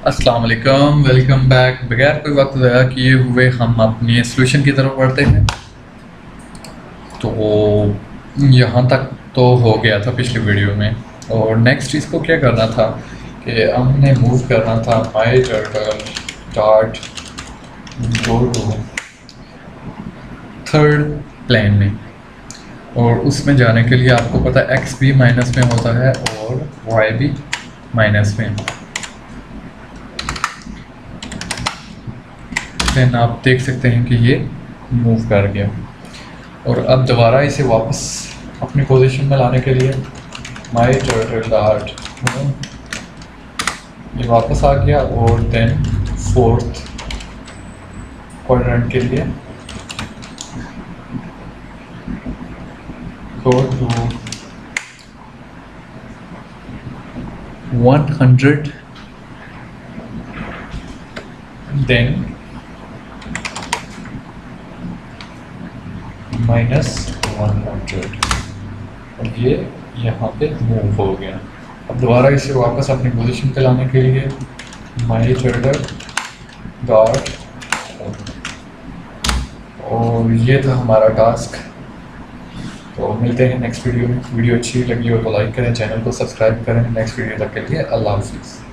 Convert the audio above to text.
अस्सलाम वालेकुम, welcome back. बगैर कोई वक्त ज़ाया किए हुए हम अपने सॉल्यूशन की तरफ बढ़ते हैं। तो यहाँ तक तो हो गया था पिछली वीडियो में, और नेक्स्ट चीज़ को क्या करना था कि हमने मूव करना था my turtle dot go to third plane में, और उसमें जाने के लिए आपको पता है एक्स भी माइनस में होता है और वाई भी माइनस में। देन आप देख सकते हैं कि ये मूव कर गया, और अब दोबारा इसे वापस अपनी पोजीशन में लाने के लिए माई टर्टल डॉट ये वापस आ गया, और देन फोर्थ क्वाड्रेंट के लिए go to 100, then -100, और ये यहाँ पे मूव हो गया। अब दोबारा इसे वापस अपनी पोजीशन पे लाने के लिए माई टर्टल डॉट, और ये था हमारा टास्क। तो मिलते हैं नेक्स्ट वीडियो में। वीडियो अच्छी लगी हो तो लाइक करें, चैनल को सब्सक्राइब करें। नेक्स्ट वीडियो तक के लिए अल्लाह हाफिज़।